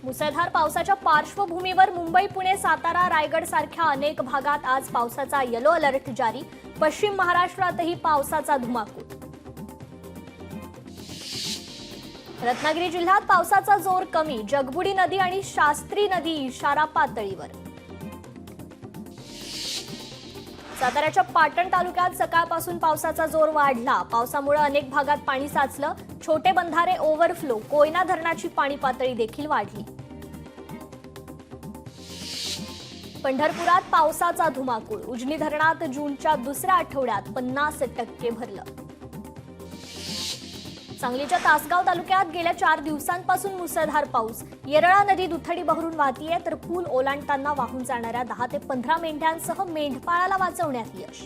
मुसळधार पावसाच्या पार्श्वभूमीवर मुंबई, पुणे, सातारा, रायगड सारख्या अनेक भागात आज पावसाचा येलो अलर्ट जारी. पश्चिम महाराष्ट्रातही पावसाचा धुमाकूळ. रत्नागिरी जिल्ह्यात पावसाचा जोर कमी. जगबुडी नदी आणि शास्त्री नदी इशारा पातळीवर. साताऱ्याच्या पाटण तालुक्यात सकाळपासून पावसाचा जोर वाढला. पावसामुळे अनेक भागात पाणी साचलं. छोटे बंधारे ओव्हरफ्लो. कोयना धरणाची पाणी पातळी देखील वाढली. पंढरपुरात पावसाचा धुमाकूळ. उजनी धरणात जूनच्या दुसऱ्या आठवड्यात 50% भरलं. सांगलीच्या तासगाव तालुक्यात गेल्या 4 दिवसांपासून मुसळधार पाऊस. येरळा नदी दुथडी बहरून वाहतीये, तर पूल ओलांडताना वाहून जाणाऱ्या 10 ते 15 मेंढ्यांसह मेंढपाळाला वाचवण्यात यश.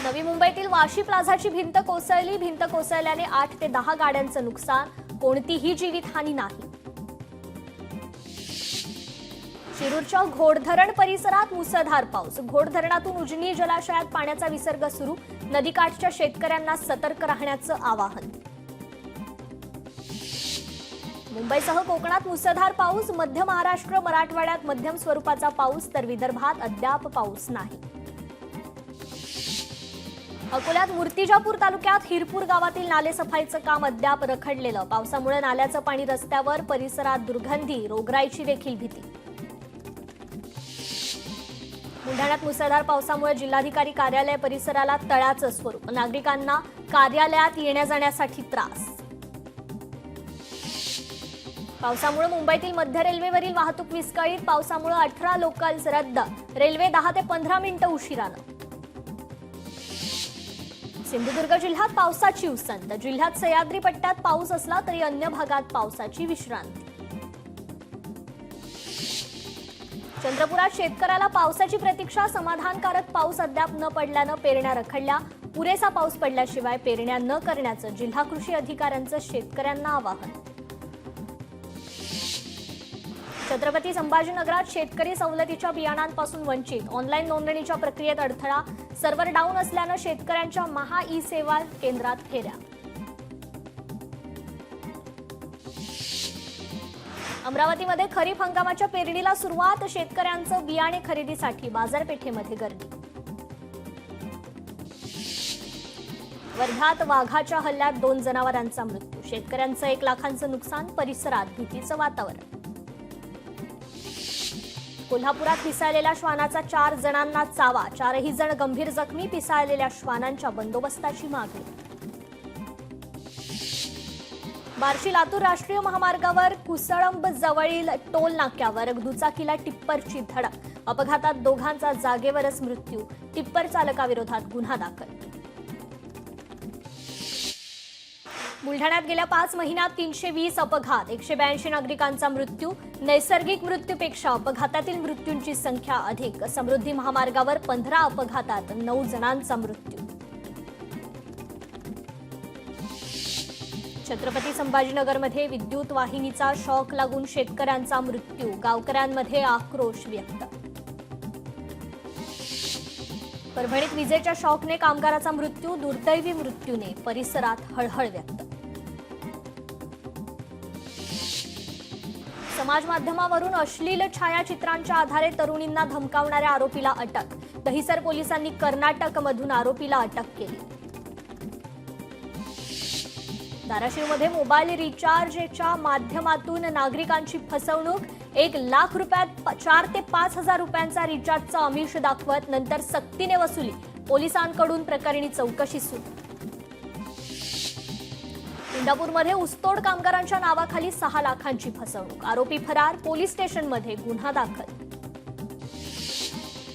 नवी मुंबईतील वाशी प्लाझाची भिंत कोसळली. भिंत कोसळल्याने 8 ते 10 गाड्यांचं नुकसान. कोणतीही जीवितहानी नाही. शिरूरच्या घोडधरण परिसरात मुसळधार पाऊस. घोड धरणातून उजनी जलाशयात पाण्याचा विसर्ग सुरू. नदीकाठच्या शेतकऱ्यांना सतर्क राहण्याचं आवाहन. मुंबईसह कोकणात मुसळधार पाऊस. मध्य महाराष्ट्र, मराठवाड्यात मध्यम स्वरूपाचा पाऊस, तर विदर्भात अद्याप पाऊस नाही. अकोल्यात मूर्तिजापूर तालुक्यात हिरपूर गावातील नालेसफाईचं काम अद्याप रखडलेलं. पावसामुळे नाल्याचं पाणी रस्त्यावर. परिसरात दुर्गंधी, रोगराईची देखील भीती. बुलढाण्यात मुसळधार पावसामुळे जिल्हाधिकारी कार्यालय परिसराला तळाचं स्वरूप. नागरिकांना कार्यालयात येण्या-जाण्यासाठी त्रास. पावसामुळे मुंबईतील मध्य रेल्वेवरील वाहतूक विस्कळीत. पावसामुळे 18 लोकल्स रद्द. रेल्वे 10 ते 15 मिनिटं उशिरानं. सिंधुदुर्ग जिल्ह्यात पावसाची उसंत. जिल्ह्यात सह्याद्री पट्ट्यात पाऊस असला तरी अन्य भागात पावसाची विश्रांती. चंद्रपुरात शेतकऱ्याला पावसाची प्रतीक्षा. समाधानकारक पाऊस अद्याप न पडल्यानं पेरण्या रखडल्या. पुरेसा पाऊस पडल्याशिवाय पेरण्या न करण्याचं जिल्हा कृषी अधिकाऱ्यांचं शेतकऱ्यांना आवाहन. छत्रपती संभाजीनगरात शेतकरी सवलतीच्या बियाणांपासून वंचित. ऑनलाईन नोंदणीच्या प्रक्रियेत अडथळा. सर्व्हर डाऊन असल्यानं शेतकऱ्यांच्या महा ई सेवा केंद्रात फेऱ्या. अमरावतीमध्ये खरीप हंगामाच्या पेरणीला सुरुवात. शेतकऱ्यांचं बियाणे खरेदीसाठी बाजारपेठेमध्ये गर्दी. वर्ध्यात वाघाच्या हल्ल्यात 2 जनावरांचा मृत्यू. शेतकऱ्यांचं 1 लाखांचं नुकसान. परिसरात भीतीचं वातावरण. कोल्हापुरात पिसाळलेल्या श्वानाचा 4 जणांना चावा. 4ही जण गंभीर जखमी. पिसाळलेल्या श्वानांच्या बंदोबस्ताची मागणी. बार्शी लातूर राष्ट्रीय महामार्गावर कुसळंब जवळील टोल नाक्यावर दुचाकीला टिप्परची धडक. अपघातात 2घांचा जागेवरच मृत्यू. टिप्पर चालकाविरोधात गुन्हा दाखल. बुलढाण्यात गेल्या 5 महिन्यात 320 अपघात. 182 नागरिकांचा मृत्यू. नैसर्गिक मृत्यूपेक्षा अपघातातील मृत्यूंची संख्या अधिक. समृद्धी महामार्गावर 15 अपघातात 9 जणांचा मृत्यू. छत्रपती संभाजीनगरमध्ये विद्युत वाहिनीचा शॉक लागून शेतकऱ्यांचा मृत्यू. गावकऱ्यांमध्ये आक्रोश व्यक्त. परभणीत विजेच्या शॉकने कामगाराचा मृत्यू. दुर्दैवी मृत्यूने परिसरात हळहळ व्यक्त. समाज माध्यमावरून अश्लील छायाचित्रांच्या आधारे तरुणींना धमकावणाऱ्या आरोपीला अटक. दहिसर पोलिसांनी कर्नाटकमधून आरोपीला अटक केली. धाराशिवमध्ये मोबाईल रिचार्जच्या माध्यमातून नागरिकांची फसवणूक. 1 लाख रुपयात 4 ते 5 हजार रुपयांचा रिचार्जचा आमिष दाखवत नंतर सक्तीने वसुली. पोलिसांकडून प्रकरणी चौकशी सुरू. इंदापूरमध्ये ऊसतोड कामगारांच्या नावाखाली 6 लाखांची फसवणूक. आरोपी फरार. पोलीस स्टेशनमध्ये गुन्हा दाखल.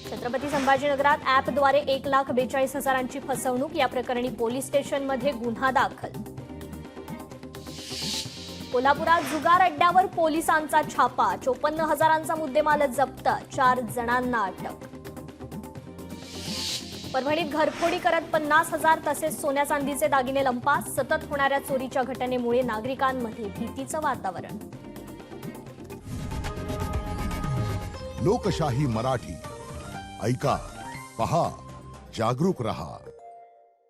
छत्रपती संभाजीनगरात ॲपद्वारे 1,42,000ची फसवणूक. या प्रकरणी पोलीस स्टेशनमध्ये गुन्हा दाखल. कोल्हापुरात जुगार अड्ड्यावर पोलिसांचा छापा. 54,000चा मुद्देमाल जप्त. 4 जणांना अटक. परभणीत घरफोडी करत 50,000 तसेच सोन्या चांदीचे दागिने लंपास. सतत होणाऱ्या चोरीच्या घटनेमुळे नागरिकांमध्ये भीतीचं वातावरण. लोकशाही मराठी ऐका, पहा, जागरूक रहा.